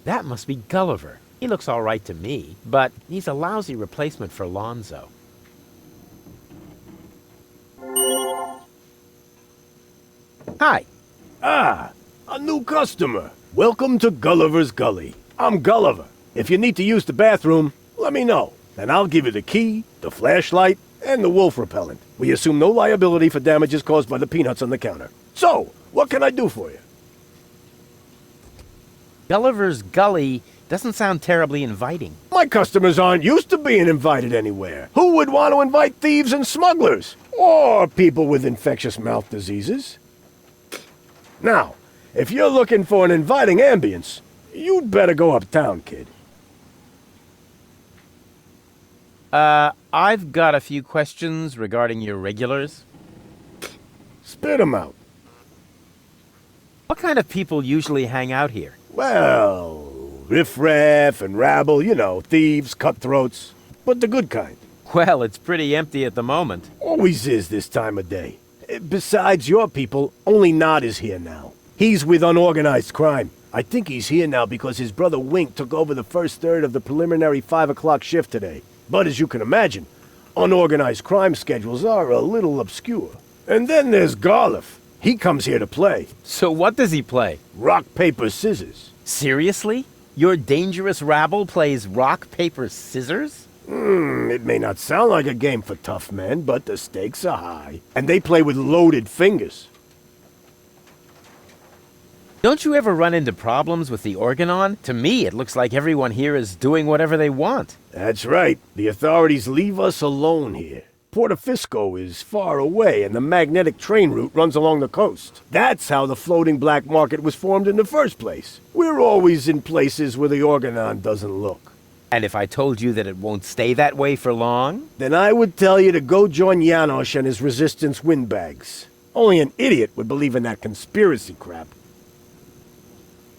That must be Gulliver. He looks all right to me, but he's a lousy replacement for Lonzo. Hi. Ah, a new customer. Welcome to Gulliver's Gully. I'm Gulliver. If you need to use the bathroom, let me know. Then I'll give you the key, the flashlight, and the wolf repellent. We assume no liability for damages caused by the peanuts on the counter. So, what can I do for you? Gulliver's Gully doesn't sound terribly inviting. My customers aren't used to being invited anywhere. Who would want to invite thieves and smugglers? Or people with infectious mouth diseases? Now, if you're looking for an inviting ambience, you'd better go uptown, kid. I've got a few questions regarding your regulars. Spit 'em out. What kind of people usually hang out here? Well, riffraff and rabble, you know, thieves, cutthroats, but the good kind. Well, it's pretty empty at the moment. Always is this time of day. Besides your people, only Nod is here now. He's with unorganized crime. I think he's here now because his brother Wink took over the first third of the preliminary 5 o'clock shift today. But as you can imagine, unorganized crime schedules are a little obscure. And then there's Garliff. He comes here to play. So what does he play? Rock, paper, scissors. Seriously? Your dangerous rabble plays rock, paper, scissors? It may not sound like a game for tough men, but the stakes are high. And they play with loaded fingers. Don't you ever run into problems with the organon? To me, it looks like everyone here is doing whatever they want. That's right. The authorities leave us alone here. Portofisco is far away, and the magnetic train route runs along the coast. That's how the floating black market was formed in the first place. We're always in places where the organon doesn't look. And if I told you that it won't stay that way for long? Then I would tell you to go join Janosch and his resistance windbags. Only an idiot would believe in that conspiracy crap.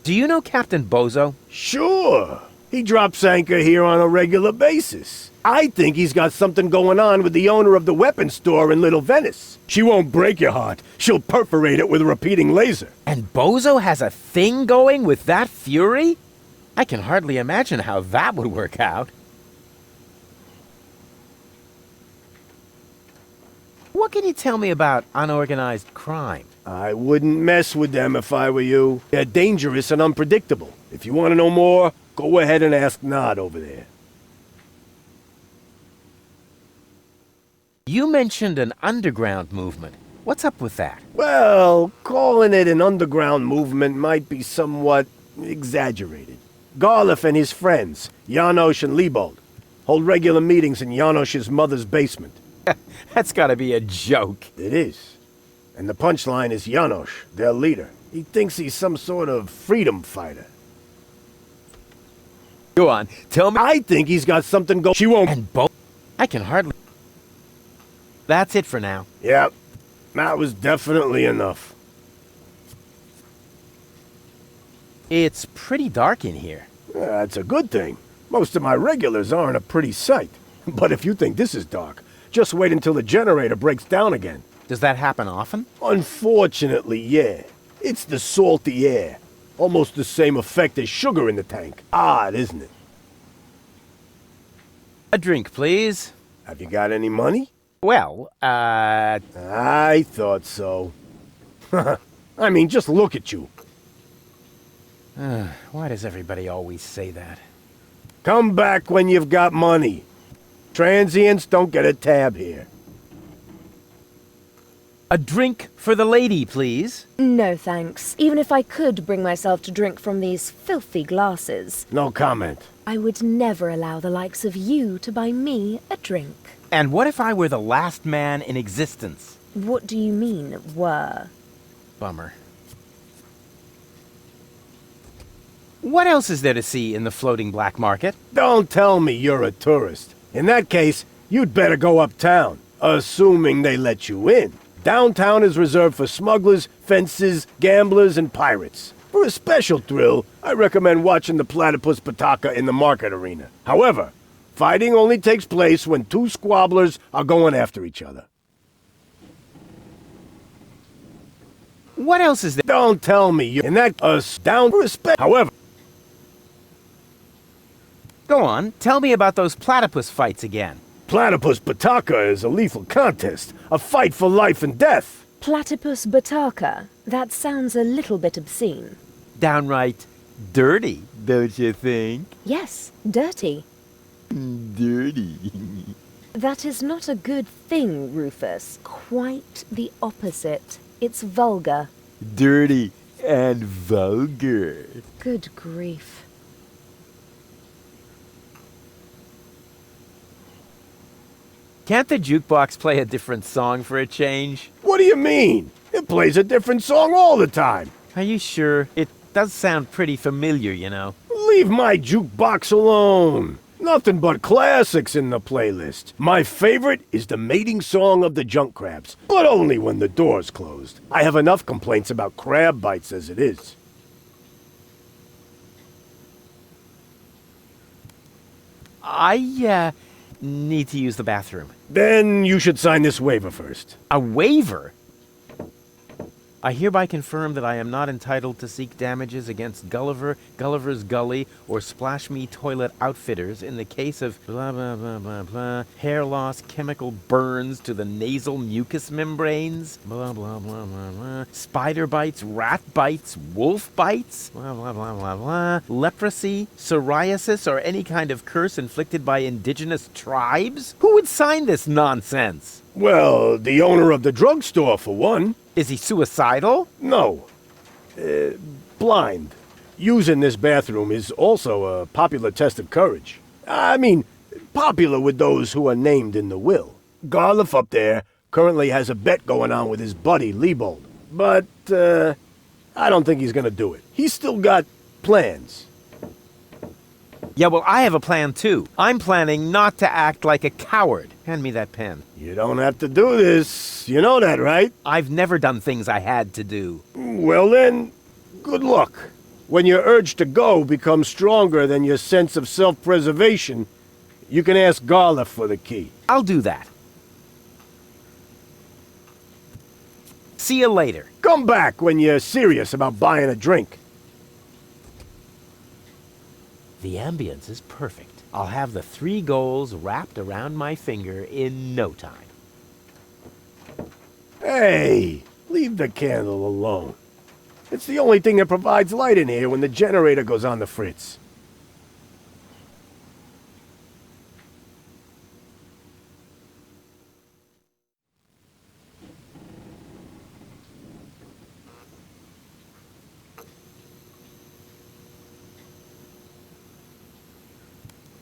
Do you know Captain Bozo? Sure. He drops anchor here on a regular basis. I think he's got something going on with the owner of the weapons store in Little Venice. She won't break your heart. She'll perforate it with a repeating laser. And Bozo has a thing going with that fury? I can hardly imagine how that would work out. What can you tell me about unorganized crime? I wouldn't mess with them if I were you. They're dangerous and unpredictable. If you want to know more, go ahead and ask Nod over there. You mentioned an underground movement. What's up with that? Well, calling it an underground movement might be somewhat exaggerated. Garliff and his friends, Janosch and Liebold, hold regular meetings in Janosch's mother's basement. That's gotta be a joke. It is. And the punchline is Janosch, their leader. He thinks he's some sort of freedom fighter. Go on, tell me. I think he's got something going. She won't. And I can hardly. That's it for now. Yep, that was definitely enough. It's pretty dark in here. That's a good thing. Most of my regulars aren't a pretty sight. But if you think this is dark, just wait until the generator breaks down again. Does that happen often? Unfortunately, yeah. It's the salty air. Almost the same effect as sugar in the tank. Odd, isn't it? A drink, please. Have you got any money? Well, I thought so. I mean, just look at you. Why does everybody always say that? Come back when you've got money. Transients don't get a tab here. A drink for the lady, please. No, thanks. Even if I could bring myself to drink from these filthy glasses. No comment. I would never allow the likes of you to buy me a drink. And what if I were the last man in existence? What do you mean, were? Bummer. What else is there to see in the floating black market? Don't tell me you're a tourist. In that case, you'd better go uptown, assuming they let you in. Downtown is reserved for smugglers, fences, gamblers, and pirates. For a special thrill, I recommend watching the platypus pataka in the market arena. However, fighting only takes place when two squabblers are going after each other. What else is there? Don't tell me you're in that down respect. However, Go on, tell me about those platypus fights again. Platypus Bataka is a lethal contest, a fight for life and death. Platypus bataka. That sounds a little bit obscene. Downright dirty, don't you think? Yes, dirty. Dirty. That is not a good thing, Rufus. Quite the opposite. It's vulgar. Dirty and vulgar. Good grief. Can't the jukebox play a different song for a change? What do you mean? It plays a different song all the time. Are you sure? It does sound pretty familiar, you know. Leave my jukebox alone. Nothing but classics in the playlist. My favorite is the mating song of the junk crabs, but only when the door's closed. I have enough complaints about crab bites as it is. I need to use the bathroom. Then you should sign this waiver first. A waiver? I hereby confirm that I am not entitled to seek damages against Gulliver, Gulliver's Gully, or Splash Me Toilet Outfitters in the case of blah blah blah blah blah, hair loss, chemical burns to the nasal mucous membranes, blah blah blah blah blah, spider bites, rat bites, wolf bites, blah blah blah blah blah, leprosy, psoriasis, or any kind of curse inflicted by indigenous tribes? Who would sign this nonsense? Well, the owner of the drugstore, for one. Is he suicidal? No. Blind. Using this bathroom is also a popular test of courage. I mean, popular with those who are named in the will. Garliff up there currently has a bet going on with his buddy, Liebold. But, I don't think he's gonna do it. He's still got plans. Yeah, well, I have a plan too. I'm planning not to act like a coward. Hand me that pen. You don't have to do this. You know that, right? I've never done things I had to do. Well then, good luck. When your urge to go becomes stronger than your sense of self-preservation, you can ask Garliff for the key. I'll do that. See you later. Come back when you're serious about buying a drink. The ambience is perfect. I'll have the 3 goals wrapped around my finger in no time. Hey, leave the candle alone. It's the only thing that provides light in here when the generator goes on the fritz.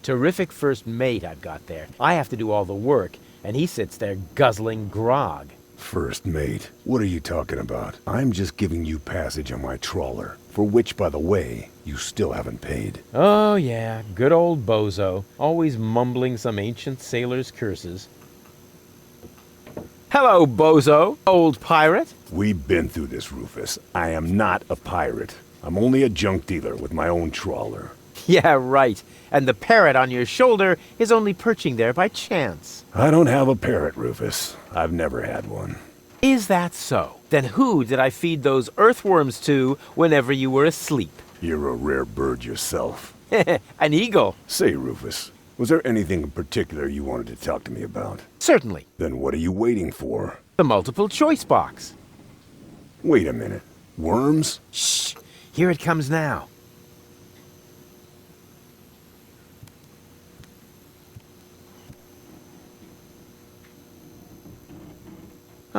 Terrific first mate I've got there. I have to do all the work, and he sits there guzzling grog. First mate, what are you talking about? I'm just giving you passage on my trawler, for which, by the way, you still haven't paid. Oh yeah, good old bozo, always mumbling some ancient sailor's curses. Hello, bozo, old pirate. We've been through this, Rufus. I am not a pirate. I'm only a junk dealer with my own trawler. Yeah, right. And the parrot on your shoulder is only perching there by chance. I don't have a parrot, Rufus. I've never had one. Is that so? Then who did I feed those earthworms to whenever you were asleep? You're a rare bird yourself. An eagle. Say, Rufus, was there anything in particular you wanted to talk to me about? Certainly. Then what are you waiting for? The multiple choice box. Wait a minute. Worms? Shh. Here it comes now.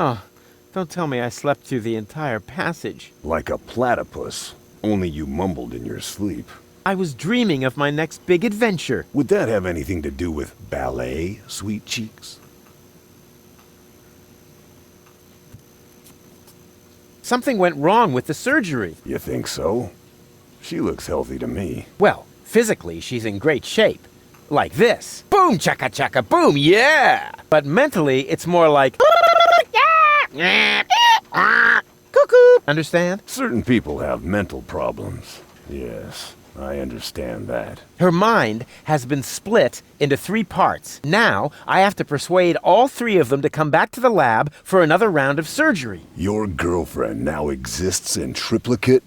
Oh, don't tell me I slept through the entire passage. Like a platypus. Only you mumbled in your sleep. I was dreaming of my next big adventure. Would that have anything to do with ballet, sweet cheeks? Something went wrong with the surgery. You think so? She looks healthy to me. Well, physically, she's in great shape. Like this. Boom, chaka chaka, boom, yeah! But mentally, it's more like... Cuckoo! Understand? Certain people have mental problems. Yes, I understand that. Her mind has been split into 3 parts. Now, I have to persuade all 3 of them to come back to the lab for another round of surgery. Your girlfriend now exists in triplicate?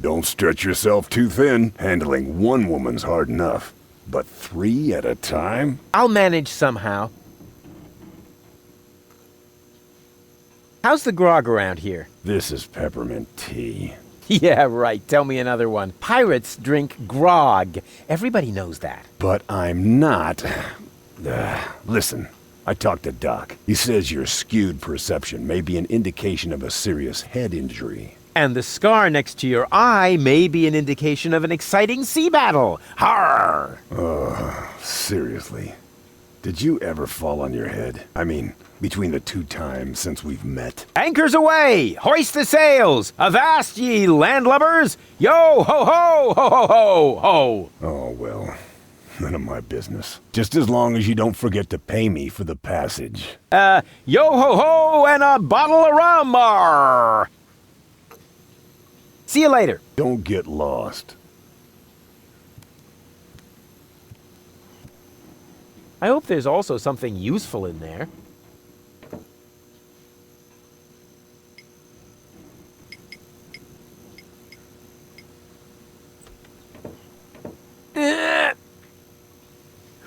Don't stretch yourself too thin. Handling one woman's hard enough. But 3 at a time? I'll manage somehow. How's the grog around here? This is peppermint tea. Yeah, right. Tell me another one. Pirates drink grog. Everybody knows that. But I'm not. Listen, I talked to Doc. He says your skewed perception may be an indication of a serious head injury. And the scar next to your eye may be an indication of an exciting sea battle. Harr! Seriously. Did you ever fall on your head? I mean, between the 2 times since we've met. Anchors away! Hoist the sails! Avast ye landlubbers! Yo ho ho ho ho ho ho! Oh, well, none of my business. Just as long as you don't forget to pay me for the passage. Yo ho ho and a bottle of rum! Arr! See you later. Don't get lost. I hope there's also something useful in there.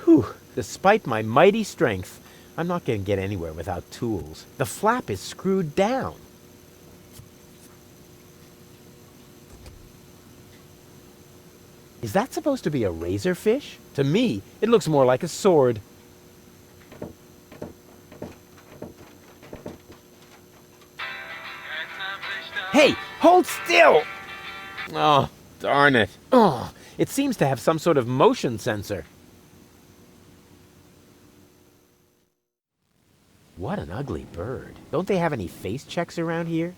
Whew. Despite my mighty strength, I'm not going to get anywhere without tools. The flap is screwed down. Is that supposed to be a razorfish? To me, it looks more like a sword. Hey, hold still! Oh, darn it. Oh, it seems to have some sort of motion sensor. What an ugly bird. Don't they have any face checks around here?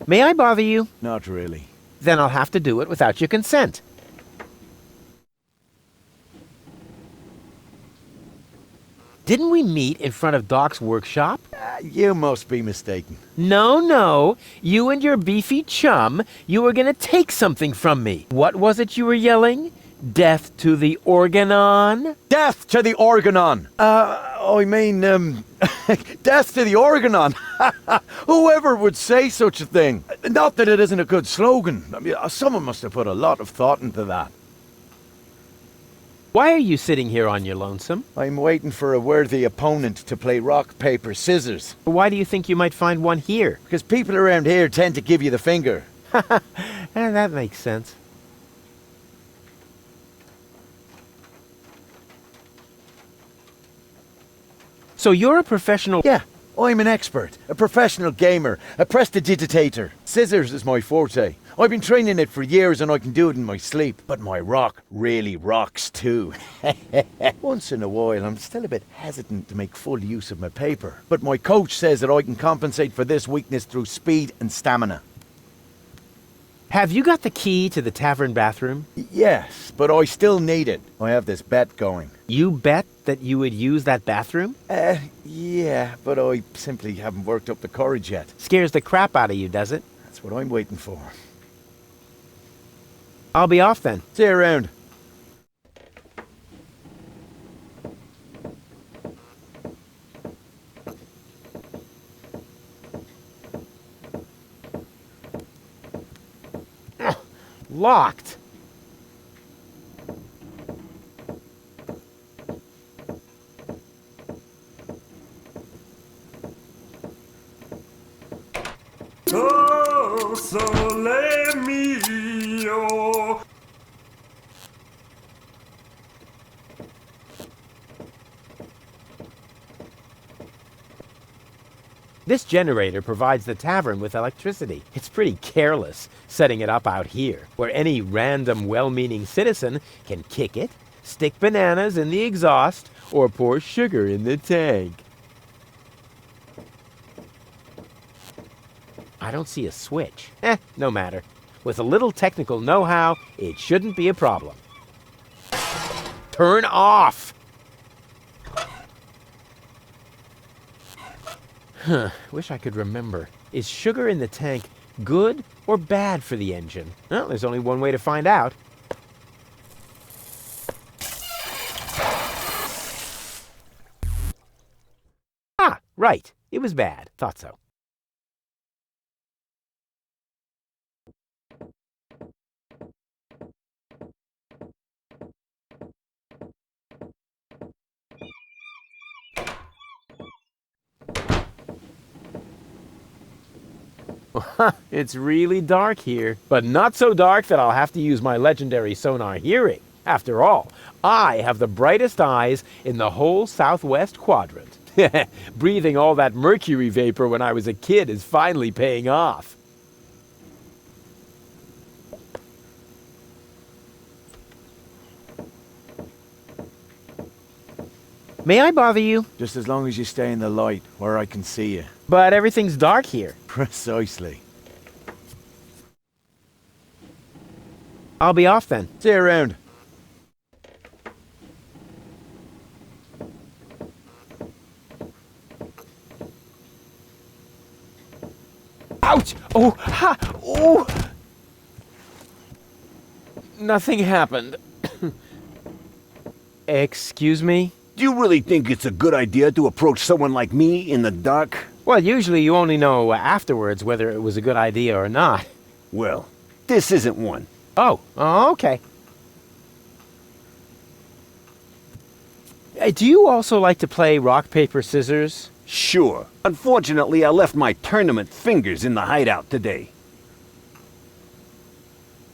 May I bother you? Not really. Then I'll have to do it without your consent. Didn't we meet in front of Doc's workshop? You must be mistaken. No. You and your beefy chum, you were gonna take something from me. What was it you were yelling? Death to the Organon? Death to the Organon! I mean, death to the Organon! Whoever would say such a thing? Not that it isn't a good slogan. I mean, someone must have put a lot of thought into that. Why are you sitting here on your lonesome? I'm waiting for a worthy opponent to play rock, paper, scissors. Why do you think you might find one here? Because people around here tend to give you the finger. That makes sense. So you're a professional... Yeah, I'm an expert, a professional gamer, a prestidigitator. Scissors is my forte. I've been training it for years and I can do it in my sleep. But my rock really rocks too. Once in a while, I'm still a bit hesitant to make full use of my paper. But my coach says that I can compensate for this weakness through speed and stamina. Have you got the key to the tavern bathroom? Yes, but I still need it. I have this bet going. You bet that you would use that bathroom? Yeah, but I simply haven't worked up the courage yet. Scares the crap out of you, does it? That's what I'm waiting for. I'll be off then. See you around. Locked. Oh, sole mio. This generator provides the tavern with electricity. It's pretty careless setting it up out here, where any random well-meaning citizen can kick it, stick bananas in the exhaust, or pour sugar in the tank. I don't see a switch. No matter. With a little technical know-how, it shouldn't be a problem. Turn off! Wish I could remember. Is sugar in the tank good or bad for the engine? Well, there's only one way to find out. Ah, right. It was bad. Thought so. It's really dark here, but not so dark that I'll have to use my legendary sonar hearing. After all, I have the brightest eyes in the whole southwest quadrant. Breathing all that mercury vapor when I was a kid is finally paying off. May I bother you? Just as long as you stay in the light, where I can see you. But everything's dark here. Precisely. I'll be off then. See you around. Ouch! Oh! Ha! Oh! Nothing happened. Excuse me? Do you really think it's a good idea to approach someone like me in the dark? Well, usually you only know afterwards whether it was a good idea or not. Well, this isn't one. Oh, okay. Do you also like to play rock, paper, scissors? Sure. Unfortunately, I left my tournament fingers in the hideout today.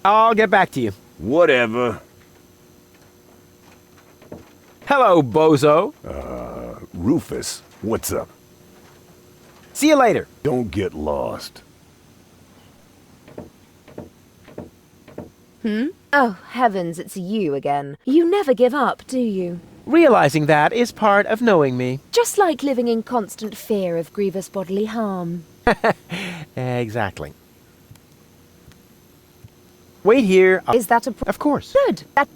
I'll get back to you. Whatever. Hello, bozo. Rufus, what's up? See you later. Don't get lost. Oh, heavens, it's you again. You never give up, do you? Realizing that is part of knowing me. Just like living in constant fear of grievous bodily harm. Exactly. Wait here. Is that a Of course. good? That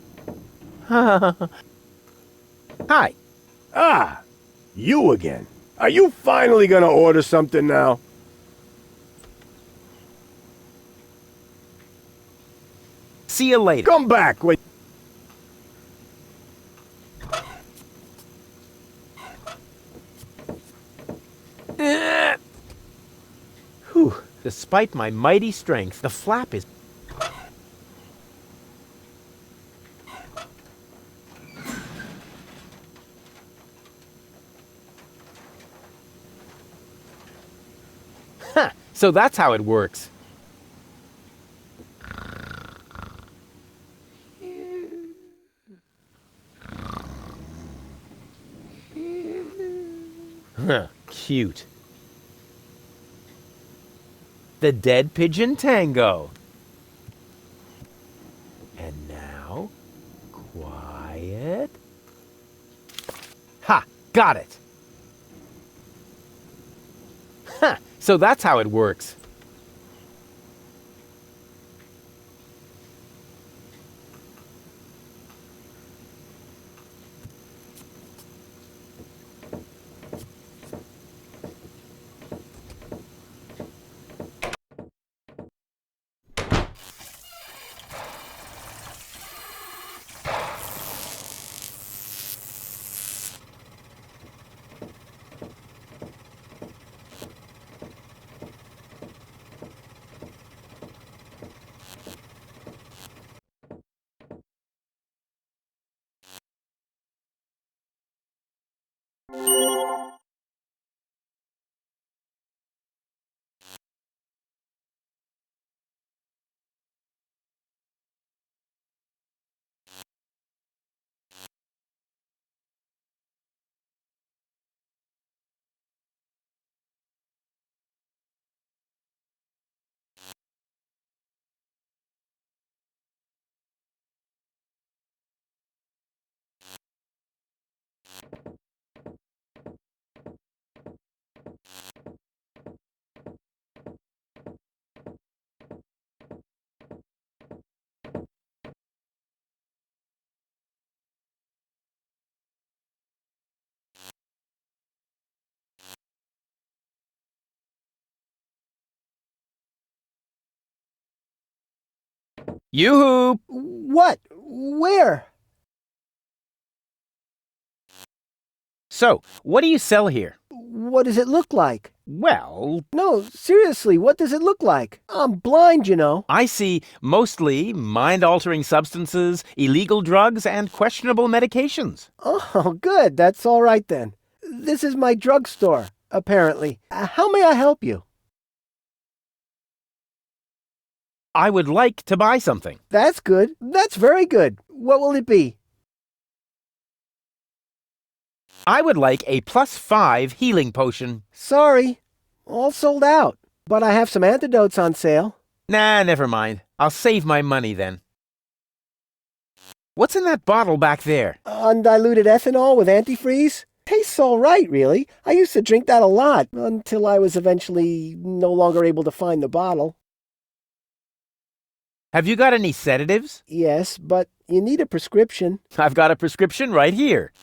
Hi. Ah, you again. Are you finally gonna order something now? See you later. Come back when... Whew. Despite my mighty strength, the flap is... Huh. So that's how it works. Huh. Cute. The Dead Pigeon Tango. And now, quiet. Ha! Got it! Huh, so that's how it works. Yoo-hoo! What? Where? So, what do you sell here? What does it look like? Well, No, seriously, what does it look like? I'm blind, you know. I see mostly mind-altering substances, illegal drugs, and questionable medications. Oh, good. That's all right then. This is my drugstore, apparently. How may I help you? I would like to buy something. That's good. That's very good. What will it be? I would like a +5 healing potion. Sorry. All sold out. But I have some antidotes on sale. Nah, never mind. I'll save my money then. What's in that bottle back there? Undiluted ethanol with antifreeze? Tastes all right, really. I used to drink that a lot, until I was eventually no longer able to find the bottle. Have you got any sedatives? Yes, but you need a prescription. I've got a prescription right here.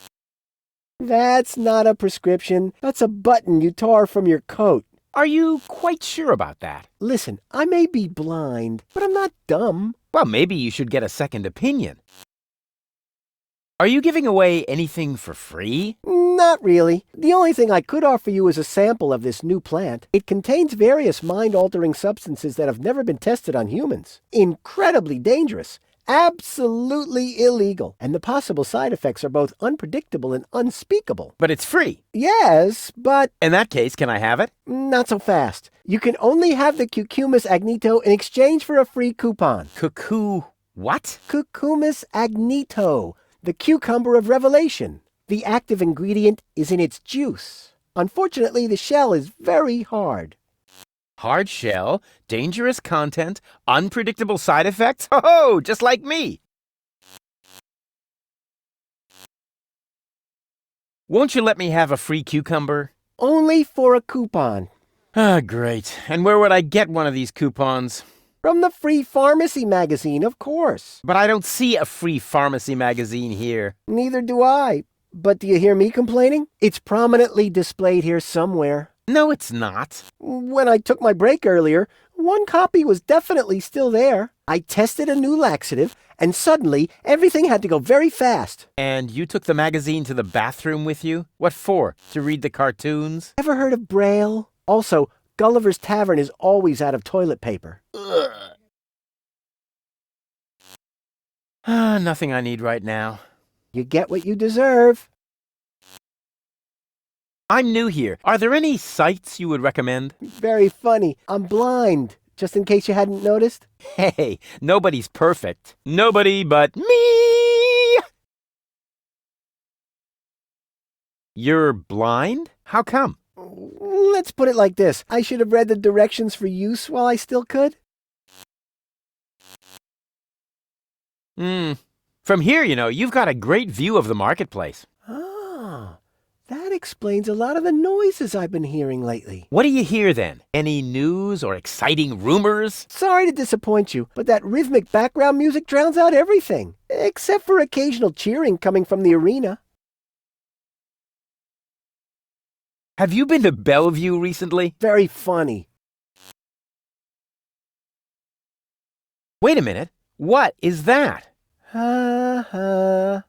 That's not a prescription. That's a button you tore from your coat. Are you quite sure about that? Listen, I may be blind, but I'm not dumb. Well, maybe you should get a second opinion. Are you giving away anything for free? Not really. The only thing I could offer you is a sample of this new plant. It contains various mind-altering substances that have never been tested on humans. Incredibly dangerous. Absolutely illegal. And the possible side effects are both unpredictable and unspeakable. But it's free. Yes, but In that case, can I have it? not so fast. You can only have the Cucumis agnito in exchange for a free coupon. Cuckoo. What? Cucumis agnito, the cucumber of revelation. The active ingredient is in its juice. Unfortunately, the shell is very hard. Hard shell, dangerous content, unpredictable side effects? Ho-ho, just like me. Won't you let me have a free cucumber? Only for a coupon. Ah, great. And where would I get one of these coupons? From the Free Pharmacy magazine, of course. But I don't see a free pharmacy magazine here. Neither do I. But do you hear me complaining? It's prominently displayed here somewhere. No, it's not. When I took my break earlier, one copy was definitely still there. I tested a new laxative, and suddenly everything had to go very fast. And you took the magazine to the bathroom with you? What for? To read the cartoons? Ever heard of Braille? Also, Gulliver's Tavern is always out of toilet paper. Ah, nothing I need right now. You get what you deserve. I'm new here. Are there any sites you would recommend? Very funny. I'm blind, just in case you hadn't noticed. Hey, nobody's perfect. Nobody but me! You're blind? How come? Let's put it like this. I should have read the directions for use while I still could. From here, you've got a great view of the marketplace. Ah, that explains a lot of the noises I've been hearing lately. What do you hear then? Any news or exciting rumors? Sorry to disappoint you, but that rhythmic background music drowns out everything, except for occasional cheering coming from the arena. Have you been to Bellevue recently? Very funny. Wait a minute. What is that? Ha ha.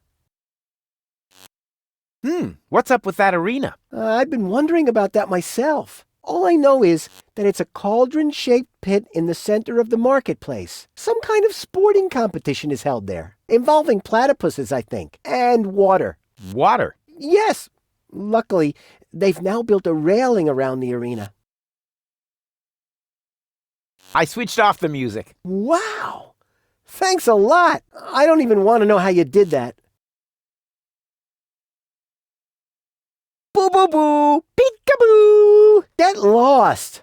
What's up with that arena? I've been wondering about that myself. All I know is that it's a cauldron-shaped pit in the center of the marketplace. Some kind of sporting competition is held there, involving platypuses, I think, and water. Water. Yes. Luckily, they've now built a railing around the arena. I switched off the music. Wow! Thanks a lot. I don't even want to know how you did that. Boo boo boo! Peekaboo! Get lost!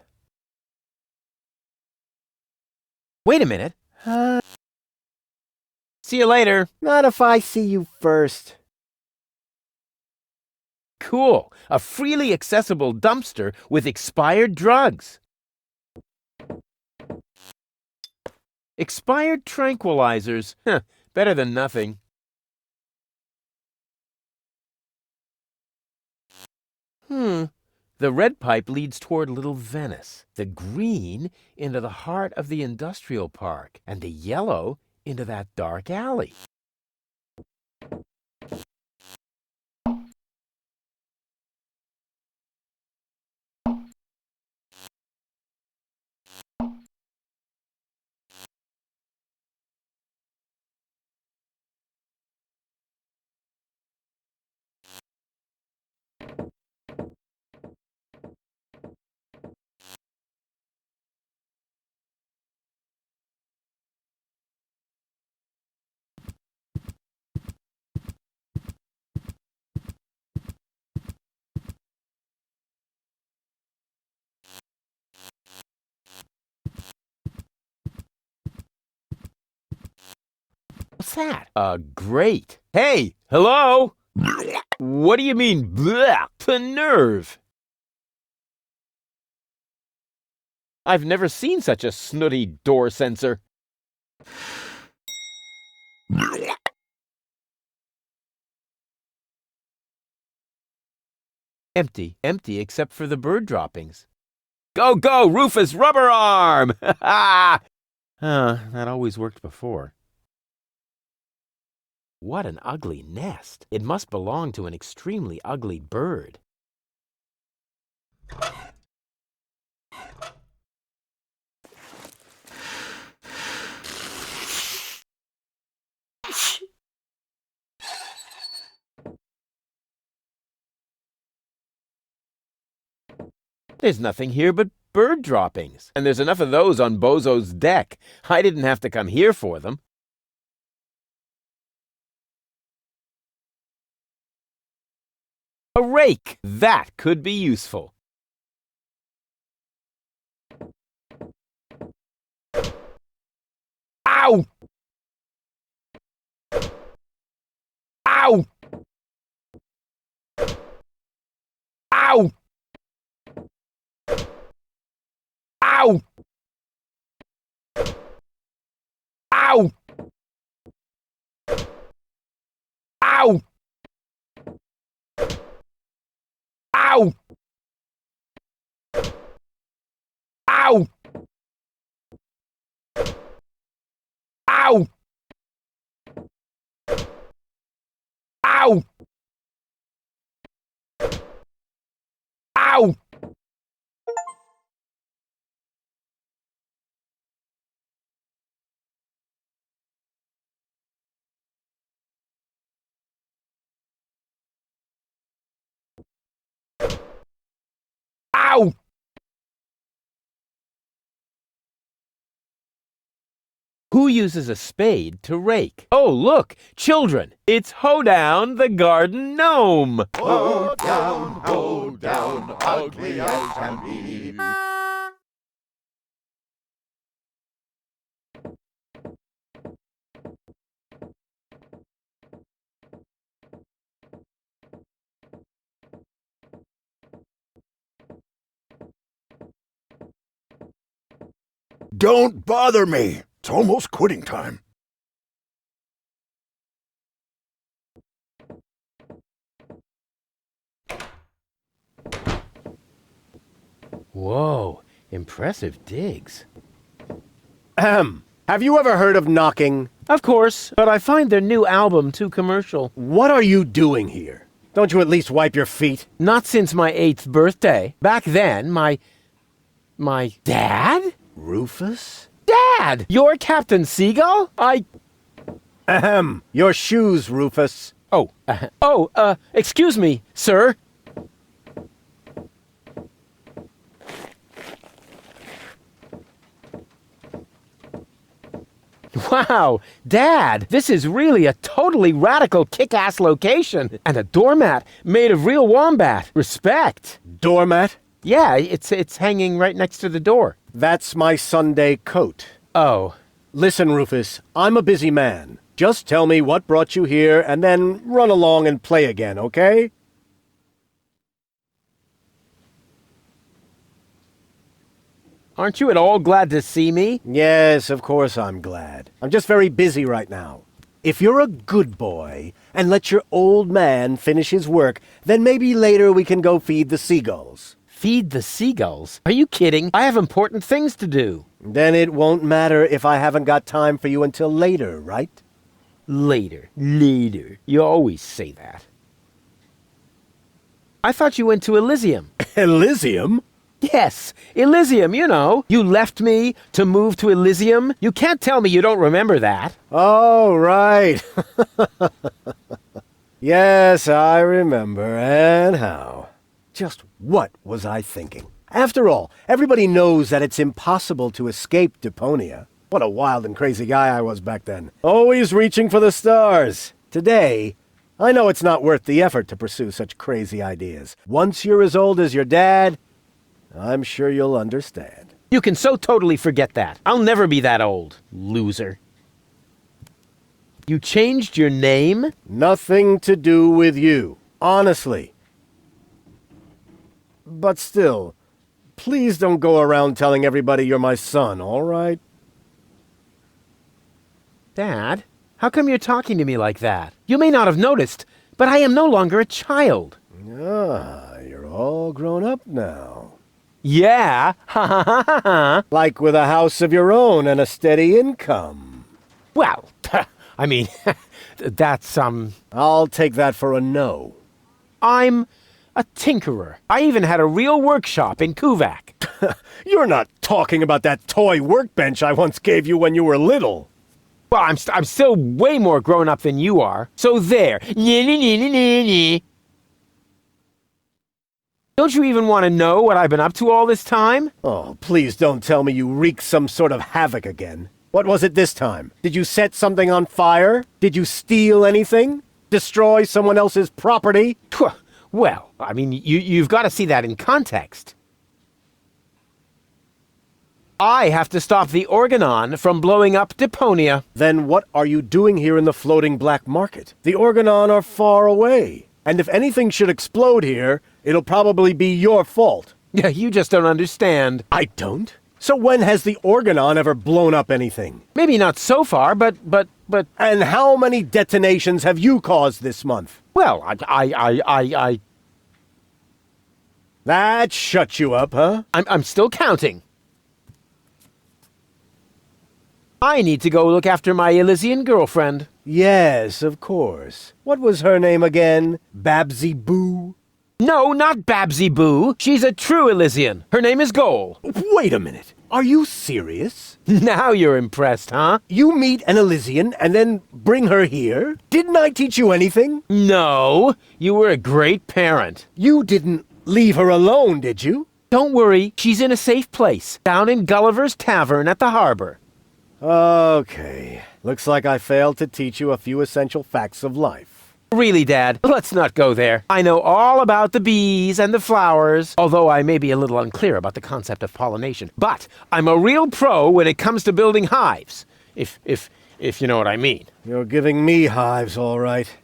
Wait a minute. See you later. Not if I see you first. Cool. A freely accessible dumpster with expired drugs. Expired tranquilizers. Better than nothing. The red pipe leads toward Little Venice, the green into the heart of the industrial park, and the yellow into that dark alley. What's that? A grate. Hey, hello? What do you mean, bleh? The nerve! I've never seen such a snooty door sensor. Empty. Empty except for the bird droppings. Go, go, Rufus Rubber Arm! That always worked before. What an ugly nest. It must belong to an extremely ugly bird. There's nothing here but bird droppings, and there's enough of those on Bozo's deck. I didn't have to come here for them. A rake! That could be useful. Ow! Ow! Ow! Ow! Ow! Ow! Ow! Ow! Ow! Ow! Ow! Ow! Who uses a spade to rake? Oh, look, children, it's Hoedown the Garden Gnome. Go down, ugly as can be. Don't bother me. It's almost quitting time. Whoa, impressive digs. Ahem. Have you ever heard of knocking? Of course, but I find their new album too commercial. What are you doing here? Don't you at least wipe your feet? Not since my 8th birthday. Back then, my dad? Rufus? Dad! You're Captain Seagull? Ahem. Your shoes, Rufus. Excuse me, sir. Wow, Dad, this is really a totally radical kick-ass location. And a doormat made of real wombat. Respect. Doormat? Yeah, it's hanging right next to the door. That's my Sunday coat. Oh. Listen, Rufus, I'm a busy man. Just tell me what brought you here and then run along and play again, okay? Aren't you at all glad to see me? Yes, of course I'm glad. I'm just very busy right now. If you're a good boy and let your old man finish his work, then maybe later we can go feed the seagulls. Feed the seagulls? Are you kidding? I have important things to do. Then it won't matter if I haven't got time for you until later, right? Later. You always say that. I thought you went to Elysium. Elysium? Yes, Elysium, you know. You left me to move to Elysium. You can't tell me you don't remember that. Oh, right. Yes, I remember. And how? Just what was I thinking? After all, everybody knows that it's impossible to escape Deponia. What a wild and crazy guy I was back then. Always reaching for the stars. Today, I know it's not worth the effort to pursue such crazy ideas. Once you're as old as your dad, I'm sure you'll understand. You can so totally forget that. I'll never be that old, loser. You changed your name? Nothing to do with you. Honestly. But still, please don't go around telling everybody you're my son, all right? Dad, how come you're talking to me like that? You may not have noticed, but I am no longer a child. Ah, you're all grown up now. Yeah, ha ha ha ha ha. Like with a house of your own and a steady income. Well, I mean, that's, I'll take that for a no. I'm a tinkerer. I even had a real workshop in Kuvak. You're not talking about that toy workbench I once gave you when you were little. Well, I'm still way more grown up than you are. So there. Don't you even want to know what I've been up to all this time? Oh, please don't tell me you wreaked some sort of havoc again. What was it this time? Did you set something on fire? Did you steal anything? Destroy someone else's property? Well, I mean, you've got to see that in context. I have to stop the Organon from blowing up Deponia. Then what are you doing here in the floating black market? The Organon are far away. And if anything should explode here, it'll probably be your fault. Yeah, you just don't understand. I don't? So when has the Organon ever blown up anything? Maybe not so far, but... And how many detonations have you caused this month? Well, I... That shut you up, huh? I'm still counting. I need to go look after my Elysian girlfriend. Yes, of course. What was her name again? Babsy Boo? No, not Babsy Boo. She's a true Elysian. Her name is Goal. Wait a minute. Are you serious? Now you're impressed, huh? You meet an Elysian and then bring her here? Didn't I teach you anything? No, you were a great parent. You didn't leave her alone, did you? Don't worry, she's in a safe place, down in Gulliver's Tavern at the harbor. Okay. Looks like I failed to teach you a few essential facts of life. Really, Dad, let's not go there. I know all about the bees and the flowers, although I may be a little unclear about the concept of pollination. But I'm a real pro when it comes to building hives, if you know what I mean. You're giving me hives, all right.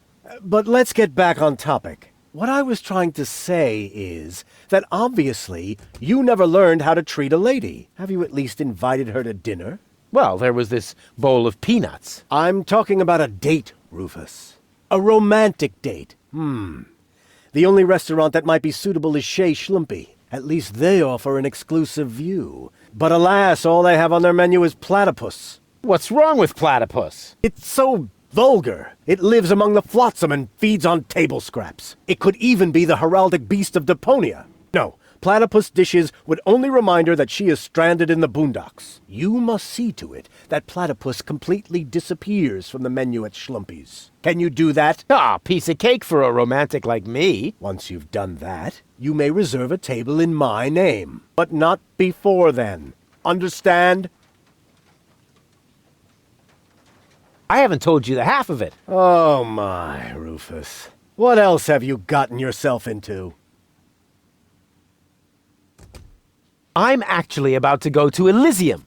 But let's get back on topic. What I was trying to say is that obviously you never learned how to treat a lady. Have you at least invited her to dinner? Well, there was this bowl of peanuts. I'm talking about a date, Rufus. A romantic date. The only restaurant that might be suitable is Chez Schlumpy. At least they offer an exclusive view. But alas, all they have on their menu is platypus. What's wrong with platypus? It's so vulgar. It lives among the flotsam and feeds on table scraps. It could even be the heraldic beast of Deponia. No, platypus dishes would only remind her that she is stranded in the boondocks. You must see to it that platypus completely disappears from the menu at Schlumpy's. Can you do that? Ah, piece of cake for a romantic like me. Once you've done that, you may reserve a table in my name. But not before then. Understand? I haven't told you the half of it. Oh my, Rufus. What else have you gotten yourself into? I'm actually about to go to Elysium.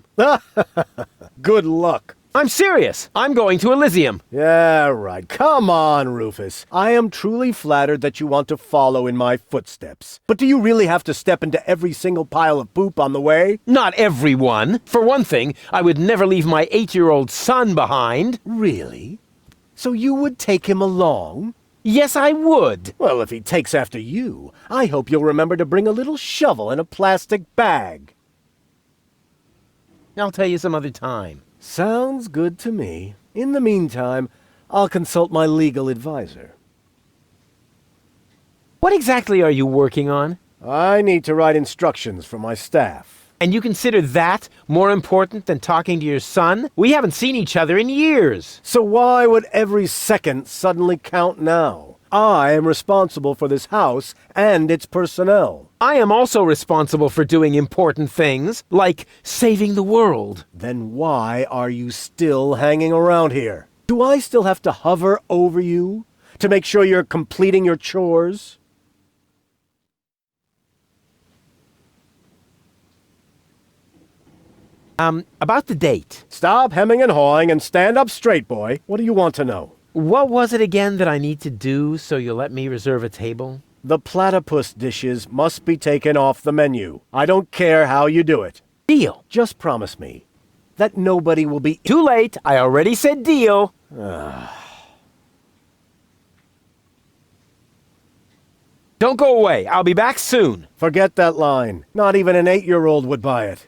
Good luck. I'm serious. I'm going to Elysium. Yeah, right. Come on, Rufus. I am truly flattered that you want to follow in my footsteps. But do you really have to step into every single pile of poop on the way? Not everyone. For one thing, I would never leave my 8-year-old son behind. Really? So you would take him along? Yes, I would. Well, if he takes after you, I hope you'll remember to bring a little shovel and a plastic bag. I'll tell you some other time. Sounds good to me. In the meantime, I'll consult my legal advisor. What exactly are you working on? I need to write instructions for my staff. And you consider that more important than talking to your son? We haven't seen each other in years. So why would every second suddenly count now? I am responsible for this house and its personnel. I am also responsible for doing important things, like saving the world. Then why are you still hanging around here? Do I still have to hover over you to make sure you're completing your chores? About the date. Stop hemming and hawing and stand up straight, boy. What do you want to know? What was it again that I need to do so you'll let me reserve a table? The platypus dishes must be taken off the menu. I don't care how you do it. Deal. Just promise me that nobody will be... Too late. I already said deal. Don't go away. I'll be back soon. Forget that line. Not even an 8-year-old would buy it.